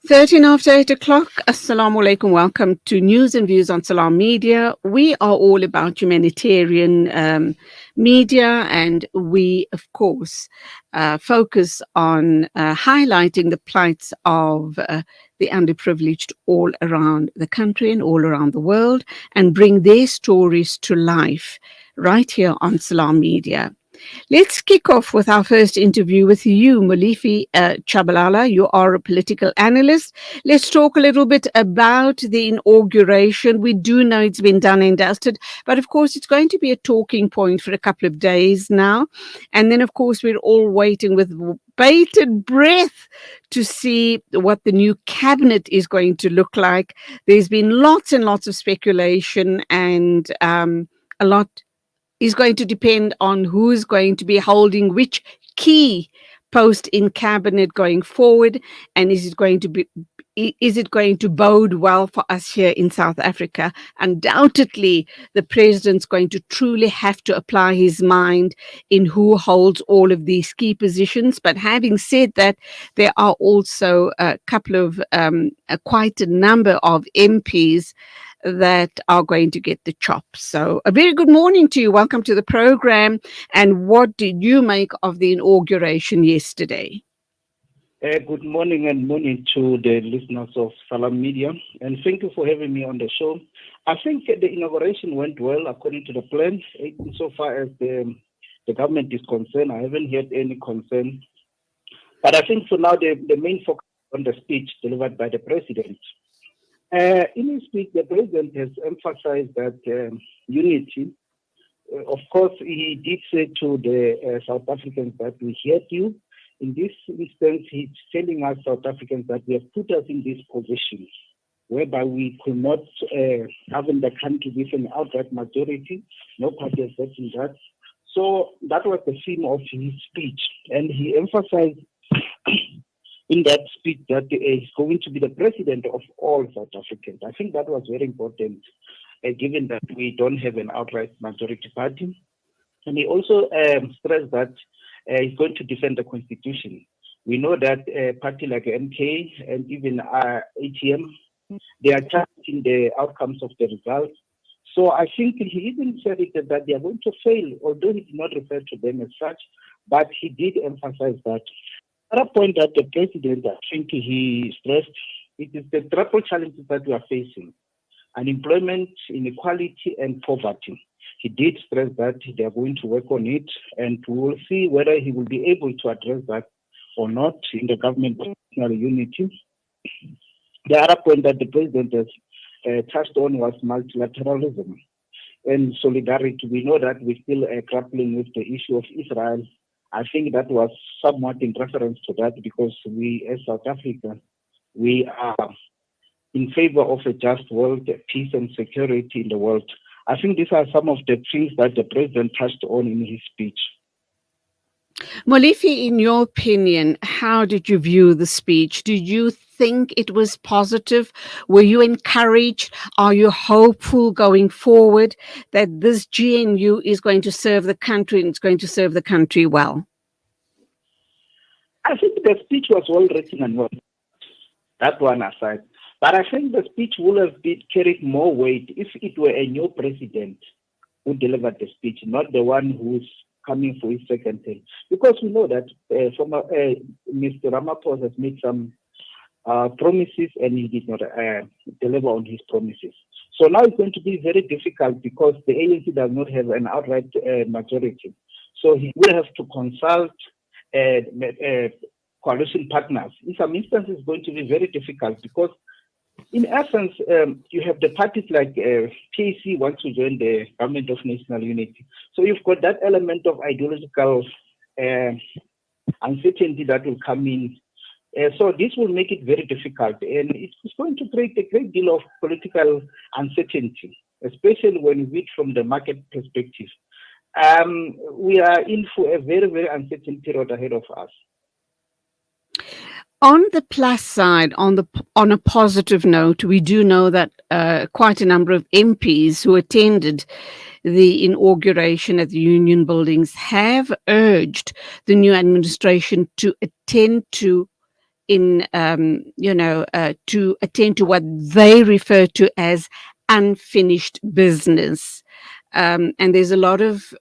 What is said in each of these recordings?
13 after 8 o'clock. Assalamu alaikum. Welcome to News and Views on Salam Media. We are all about humanitarian media, and we, of course, focus on highlighting the plights of the underprivileged all around the country and all around the world, and bring their stories to life right here on Salam Media. Let's kick off with our first interview with you, Molifi Tshabalala. You are a political analyst. Let's talk a little bit about the inauguration. We do know it's been done and dusted, but of course it's going to be a talking point for a couple of days now. And then, of course, we're all waiting with bated breath to see what the new cabinet is going to look like. There's been lots and lots of speculation, and a lot is going to depend on who's going to be holding which key post in cabinet going forward, and is it going to bode well for us here in South Africa? Undoubtedly, the president's going to truly have to apply his mind in who holds all of these key positions. But having said that, there are also a couple of quite a number of MPs that are going to get the chop. So a very good morning to you. Welcome to the program. And what did you make of the inauguration yesterday? Good morning and morning to the listeners of Salam Media, and thank you for having me on the show. I think the inauguration went well according to the plan. Insofar as the government is concerned, I haven't heard any concern. But I think for now the main focus on the speech delivered by the president. In his speech, the president has emphasized that unity. Of course, he did say to the South Africans that we heard you. In this instance, he's telling us South Africans that we have put us in this position whereby we could not govern the country with an outright majority. No party has gotten that. So that was the theme of his speech. And he emphasized in that speech that he's going to be the president of all South Africans. I think that was very important, given that we don't have an outright majority party. And he also stressed that he's going to defend the constitution. We know that a party like MK and even ATM, they are challenging the outcomes of the results. So I think he even said it that they are going to fail, although he did not refer to them as such, but he did emphasize that. Another point that the president, I think he stressed, it is the triple challenges that we are facing: unemployment, inequality, and poverty. He did stress that they are going to work on it, and we will see whether he will be able to address that or not in the government of national unity. The other point that the president has touched on was multilateralism and solidarity. We know that we're still grappling with the issue of Israel. I think that was somewhat in reference to that, because we, as South Africa, we are in favor of a just world, peace and security in the world. I think these are some of the things that the president touched on in his speech. Molifi, in your opinion, how did you view the speech? Did you think it was positive? Were you encouraged? Are you hopeful going forward that this GNU is going to serve the country and it's going to serve the country well? I think the speech was well written and well. That one aside. But I think the speech would have carried more weight if it were a new president who delivered the speech, not the one who's coming for his second term. Because we know that Mr. Ramaphosa has made some promises and he did not deliver on his promises. So now it's going to be very difficult because the ANC does not have an outright majority. So he will have to consult coalition partners. In some instances, it's going to be very difficult because, in essence, you have the parties like PAC wants to join the government of national unity. So you've got that element of ideological uncertainty that will come in. So this will make it very difficult, and it's going to create a great deal of political uncertainty, especially when you read from the market perspective. We are in for a very, very uncertain period ahead of us. On the plus side, on a positive note, we do know that quite a number of MPs who attended the inauguration at the Union Buildings have urged the new administration to attend to in, to attend to what they refer to as unfinished business. And there's a lot of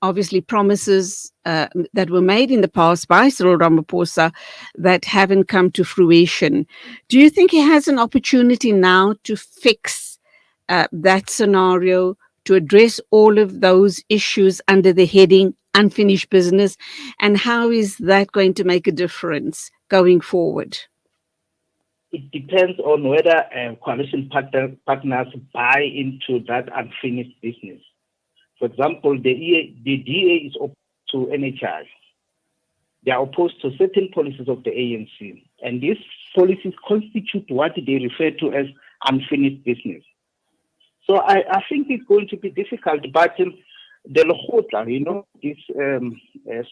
obviously promises that were made in the past by Cyril Ramaphosa that haven't come to fruition. Do you think he has an opportunity now to fix that scenario, to address all of those issues under the heading unfinished business? And how is that going to make a difference going forward? It depends on whether coalition partners buy into that unfinished business. For example, the DA is opposed to NHI. They are opposed to certain policies of the ANC. And these policies constitute what they refer to as unfinished business. So I think it's going to be difficult, but the Lekgotla, this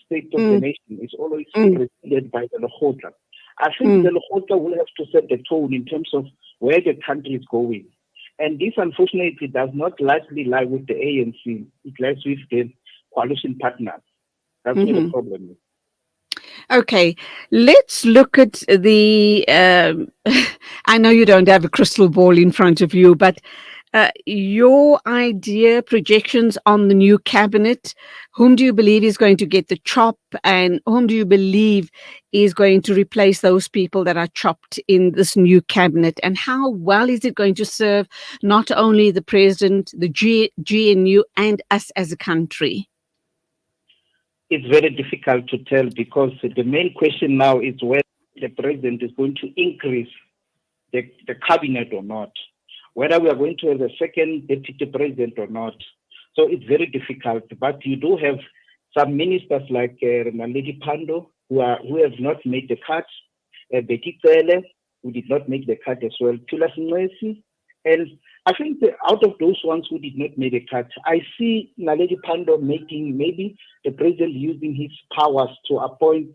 state of the nation is always preceded by the Lekgotla. I think the Lekgotla will have to set the tone in terms of where the country is going. And this, unfortunately, does not largely lie with the ANC. It lies with the coalition partners. That's where the problem is. Okay, let's look at the. I know you don't have a crystal ball in front of you, but your idea, projections on the new cabinet, whom do you believe is going to get the chop, and whom do you believe is going to replace those people that are chopped in this new cabinet? And how well is it going to serve not only the president, the GNU, and us as a country? It's very difficult to tell, because the main question now is whether the president is going to increase the cabinet or not, whether we are going to have a second deputy president or not. So it's very difficult. But you do have some ministers like Naledi Pandor who have not made the cut, Betty Cele, who did not make the cut as well, Tula Sinwesi. And I think out of those ones who did not make a cut, I see Naledi Pandor making, maybe the president using his powers to appoint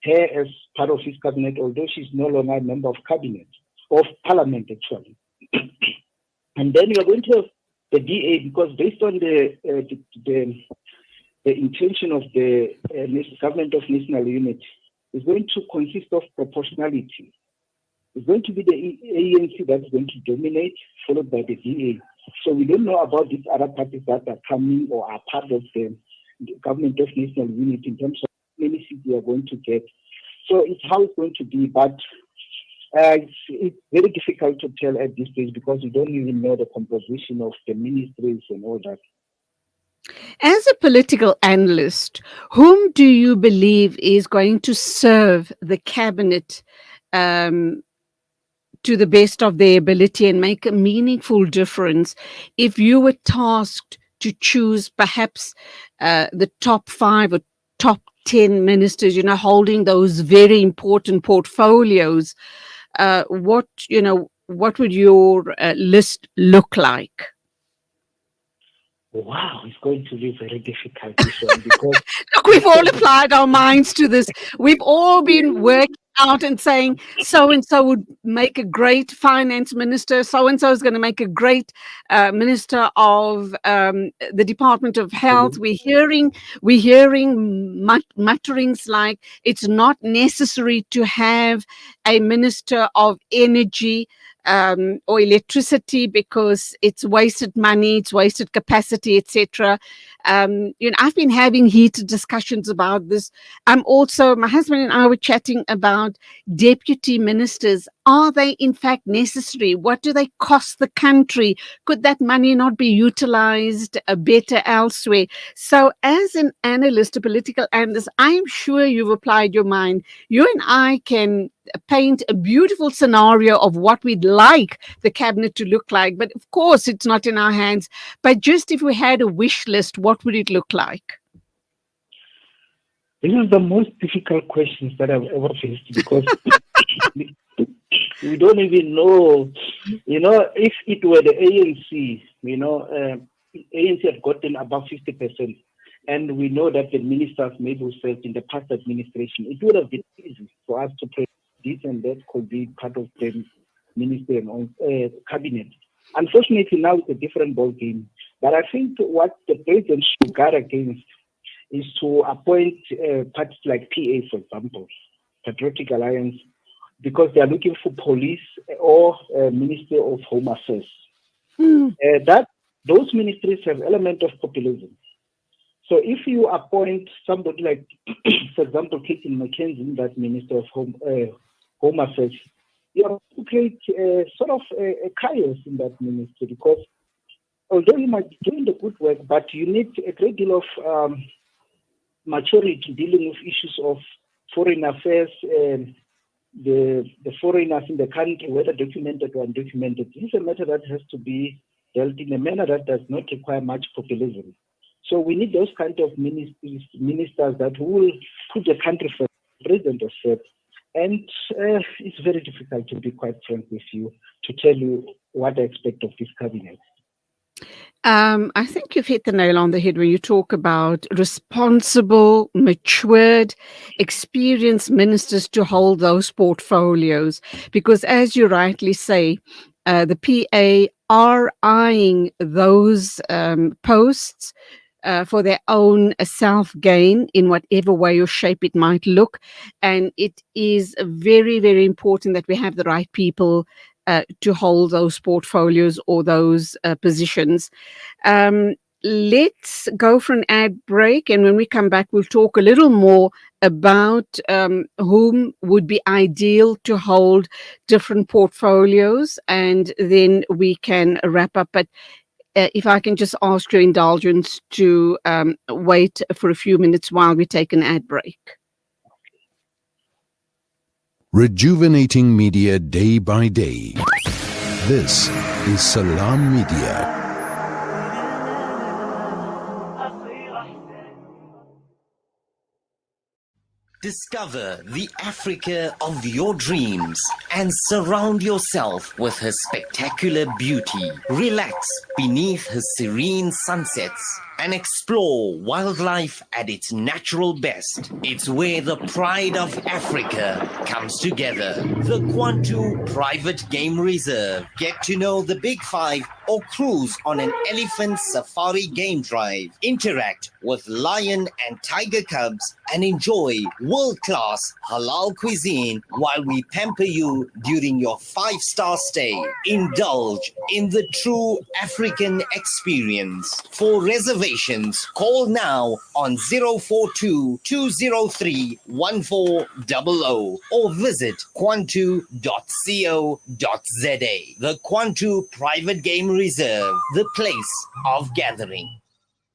her as part of his cabinet, although she's no longer a member of cabinet, of parliament actually. And then you are going to have the DA, because based on the intention of the government of national unity, is going to consist of proportionality. It's going to be the ANC that's going to dominate, followed by the DA. So we don't know about these other parties that are coming or are part of the government of national unity in terms of how many seats we are going to get. So it's how it's going to be, but it's very difficult to tell at this stage, because we don't even know the composition of the ministries and all that. As a political analyst, whom do you believe is going to serve the cabinet to the best of their ability and make a meaningful difference if you were tasked to choose perhaps the top 5 or top 10 ministers, holding those very important portfolios? What would your list look like? Wow, it's going to be very difficult, this one, because look, we've all applied our minds to this. We've all been working out and saying so and so would make a great finance minister, so and so is going to make a great minister of the Department of Health. We're hearing mutterings like it's not necessary to have a minister of energy or electricity because it's wasted money, it's wasted capacity, etc. I've been having heated discussions about this. My husband and I were chatting about deputy ministers. Are they in fact necessary? What do they cost the country? Could that money not be utilized better elsewhere? So as an analyst, a political analyst, I'm sure you've applied your mind. You and I can paint a beautiful scenario of what we'd like the cabinet to look like. But of course, it's not in our hands. But just if we had a wish list, what would it look like? This is the most difficult questions that I've ever faced, because we don't even know, if it were the ANC, ANC had gotten above 50%. And we know that the ministers maybe who served in the past administration, it would have been easy for us to predict this and that could be part of the ministry and cabinet. Unfortunately, now it's a different ballgame. But I think what the president should guard against is to appoint parties like PA, for example, Patriotic Alliance, because they are looking for police or Minister of Home Affairs. Those ministries have element of populism. So if you appoint somebody like, for example, Caitlin McKenzie, that Minister of Home Affairs, you have to create sort of a chaos in that ministry, because although you might be doing the good work, but you need a great deal of maturity dealing with issues of foreign affairs, the foreigners in the country, whether documented or undocumented. This is a matter that has to be dealt in a manner that does not require much populism. So we need those kind of ministers that will put the country first, the president first. And it's very difficult, to be quite frank with you, to tell you what I expect of this cabinet. I think you've hit the nail on the head when you talk about responsible, matured, experienced ministers to hold those portfolios. Because as you rightly say, the PA are eyeing those posts for their own self-gain in whatever way or shape it might look. And it is very, very important that we have the right people to hold those portfolios or those positions. Let's go for an ad break, and when we come back, we'll talk a little more about whom would be ideal to hold different portfolios, and then we can wrap up. But if I can just ask your indulgence to wait for a few minutes while we take an ad break. Rejuvenating media day by day. This is Salam Media. Discover the Africa of your dreams and surround yourself with her spectacular beauty. Relax beneath her serene sunsets and explore wildlife at its natural best. It's where the pride of Africa comes together. The Kwantu Private Game Reserve. Get to know the Big Five or cruise on an elephant safari game drive. Interact with lion and tiger cubs and enjoy world-class halal cuisine while we pamper you during your 5-star stay. Indulge in the true African experience. For reservations, call now on 042-203-1400 or visit kwantu.co.za. The Kwantu Private Game Reserve, the place of gathering.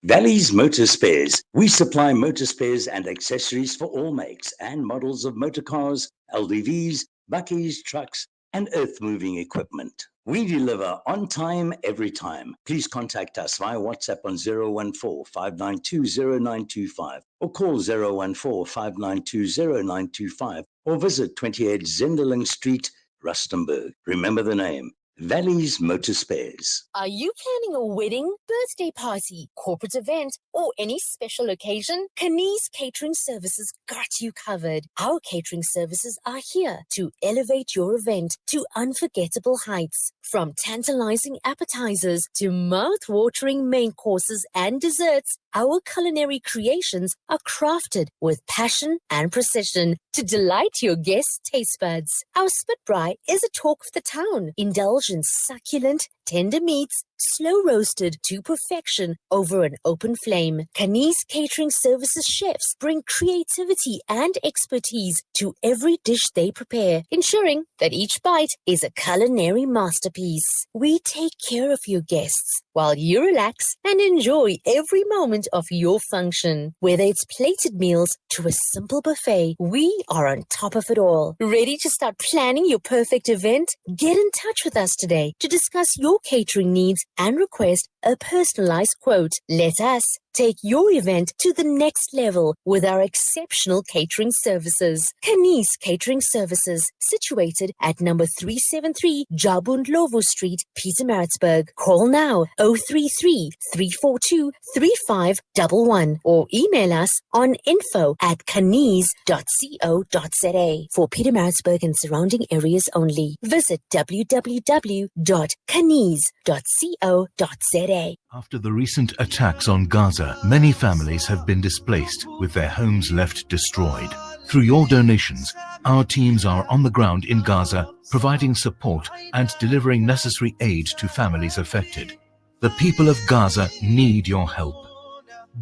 Valley's Motor Spares. We supply motor spares and accessories for all makes and models of motor cars, LDVs, bakkies, trucks, and earth-moving equipment. We deliver on time, every time. Please contact us via WhatsApp on 014-592-0925 or call 014-592-0925 or visit 28 Zenderling Street, Rustenburg. Remember the name, Valley's Motor Spares. Are you planning a wedding, birthday party, corporate event, or any special occasion? Kani's Catering Services got you covered. Our catering services are here to elevate your event to unforgettable heights. From tantalizing appetizers to mouth-watering main courses and desserts, our culinary creations are crafted with passion and precision to delight your guests' taste buds. Our spit braai is a talk of the town. Indulge in succulent, tender meats, slow roasted to perfection over an open flame. Kani's Catering Services chefs bring creativity and expertise to every dish they prepare, ensuring that each bite is a culinary masterpiece. We take care of your guests while you relax and enjoy every moment of your function. Whether it's plated meals to a simple buffet, we are on top of it all. Ready to start planning your perfect event? Get in touch with us today to discuss your catering needs and request a personalized quote. Let us take your event to the next level with our exceptional catering services. Kani's Catering Services, situated at number 373 Jabun Lovo Street, Pietermaritzburg. Call now 033-342-3511 or email us on info@kanis.co.za for Pietermaritzburg and surrounding areas only. Visit www.kanis.co.za After the recent attacks on Gaza, many families have been displaced with their homes left destroyed. Through your donations, our teams are on the ground in Gaza, providing support and delivering necessary aid to families affected. The people of Gaza need your help.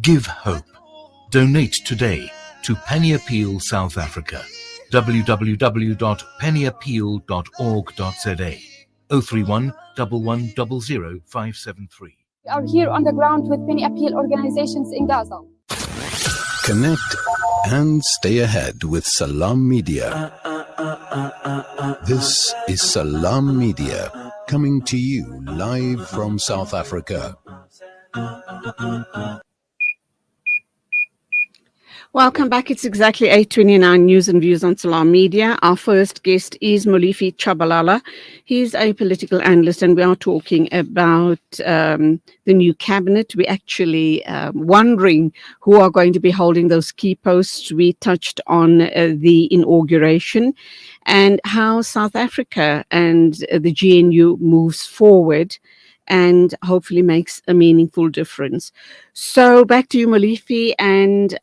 Give hope. Donate today to Penny Appeal South Africa. www.pennyappeal.org.za 031 1100 573. We are here on the ground with Penny Appeal organizations in Gaza. Connect and stay ahead with Salam Media. This is Salam Media, coming to you live from South Africa. Welcome back. It's exactly 8:29 News and Views on Salam Media. Our first guest is Molifi Tshabalala. He's a political analyst, and we are talking about the new cabinet. We're actually wondering who are going to be holding those key posts. We touched on the inauguration and how South Africa and the GNU moves forward and hopefully makes a meaningful difference. So back to you, Molifi, and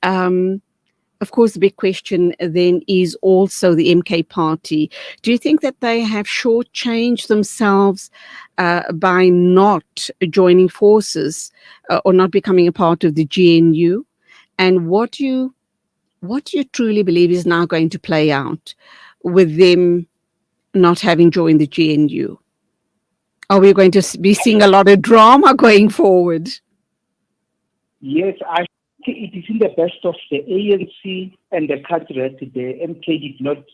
of course, the big question then is also the MK party. Do you think that they have shortchanged themselves by not joining forces or not becoming a part of the GNU? And what do you truly believe is now going to play out with them not having joined the GNU? Are we going to be seeing a lot of drama going forward? Yes, I think it is in the best of the ANC and the country that the MK did not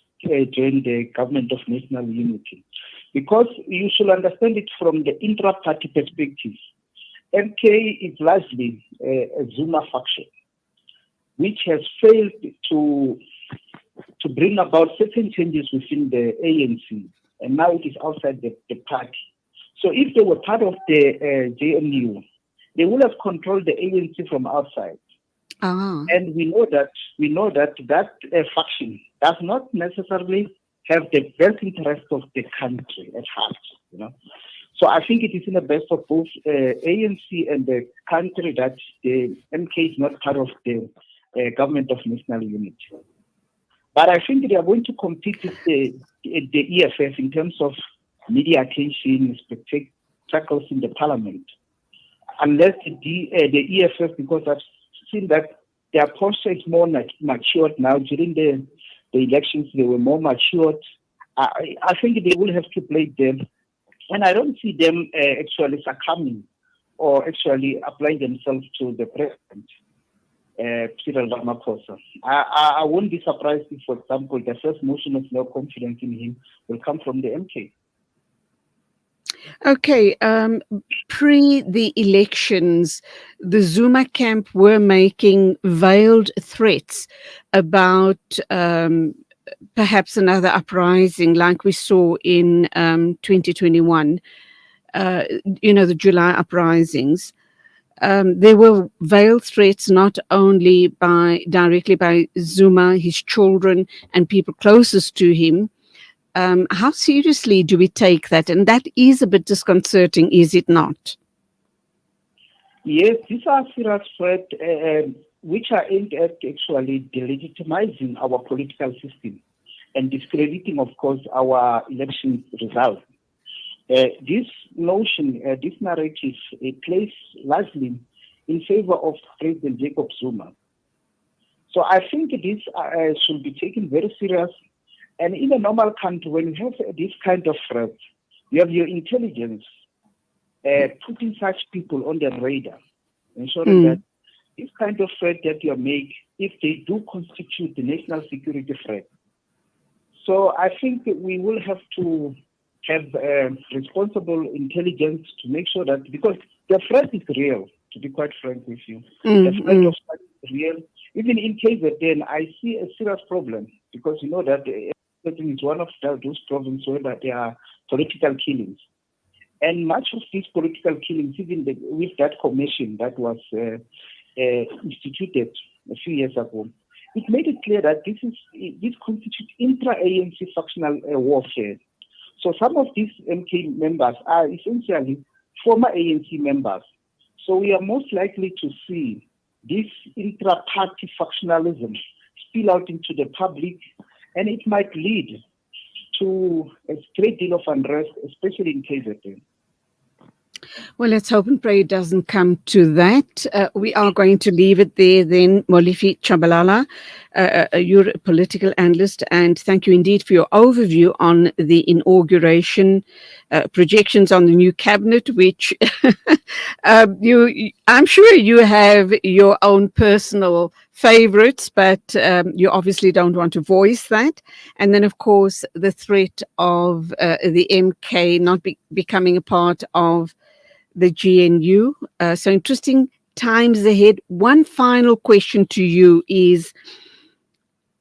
join the government of national unity. Because you should understand it from the intra-party perspective. MK is largely a Zuma faction, which has failed to bring about certain changes within the ANC, and now it is outside the party. So if they were part of the GNU, they would have controlled the ANC from outside. And we know that faction does not necessarily have the best interest of the country at heart. So I think it is in the best of both ANC and the country that the MK is not part of the government of national unity. But I think they are going to compete with the EFF in terms of media attention, spectacles in the parliament. Unless the EFF, because I've seen that their posture is more matured now. During the elections, they were more matured. I think they will have to play them. And I don't see them actually succumbing or actually applying themselves to the president, Cyril Ramaphosa. I won't be surprised if, for example, the first motion of no confidence in him will come from the MK. Okay, pre the elections, the Zuma camp were making veiled threats about perhaps another uprising like we saw in 2021, the July uprisings. There were veiled threats not only directly by Zuma, his children, and people closest to him. How seriously do we take that? And that is a bit disconcerting, is it not? Yes, these are serious threats which are aimed at actually delegitimizing our political system and discrediting, of course, our election results. This notion, this narrative, plays largely in favor of President Jacob Zuma. So I think this should be taken very serious. And in a normal country, when you have this kind of threat, you have your intelligence putting such people on the radar, ensuring that this kind of threat that you make, if they do constitute the national security threat. So I think we will have to have responsible intelligence to make sure that, because the threat is real, to be quite frank with you. The threat of is real. Even in KZN, I see a serious problem, because you know that is one of those problems where there are political killings. And much of these political killings, even with that commission that was instituted a few years ago, it made it clear that this constitutes intra-ANC factional warfare. So some of these MK members are essentially former ANC members. So we are most likely to see this intra-party factionalism spill out into the public, and it might lead to a great deal of unrest, especially in KZN. Well, let's hope and pray it doesn't come to that. We are going to leave it there then. Molifi Tshabalala, you're a political analyst, and thank you indeed for your overview on the inauguration, projections on the new cabinet, which I'm sure you have your own personal favorites, but you obviously don't want to voice that. And then, of course, the threat of the MK not becoming a part of the GNU. So interesting times ahead. One final question to you is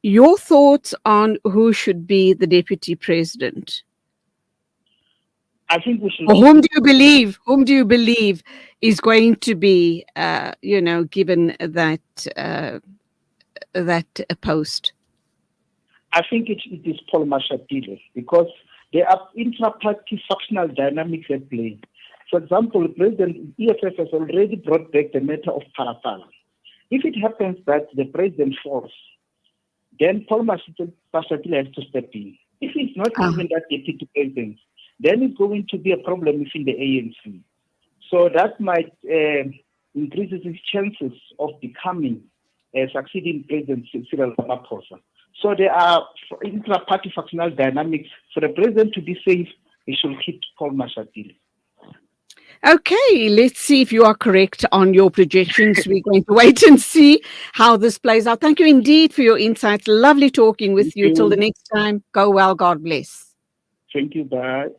your thoughts on who should be the deputy president? I think we should. Or whom do you believe? Whom do you believe is going to be, given that post? I think it is Paul Mashatile, because there are intra-party factional dynamics at play. For example, President EFF has already brought back the matter of Parapara. If it happens that the president falls, then Paul Mashatile has to step in. If he's not even that deputy president, then it's going to be a problem within the ANC. So that might increase his chances of becoming a succeeding President Cyril Ramaphosa. So there are intra-party factional dynamics. For the president to be safe, he should keep Paul Mashatile. Okay, let's see if you are correct on your projections. We're going to wait and see how this plays out. Thank you indeed for your insights. Lovely talking with you. Till the next time, go well. God bless. Thank you. Bye.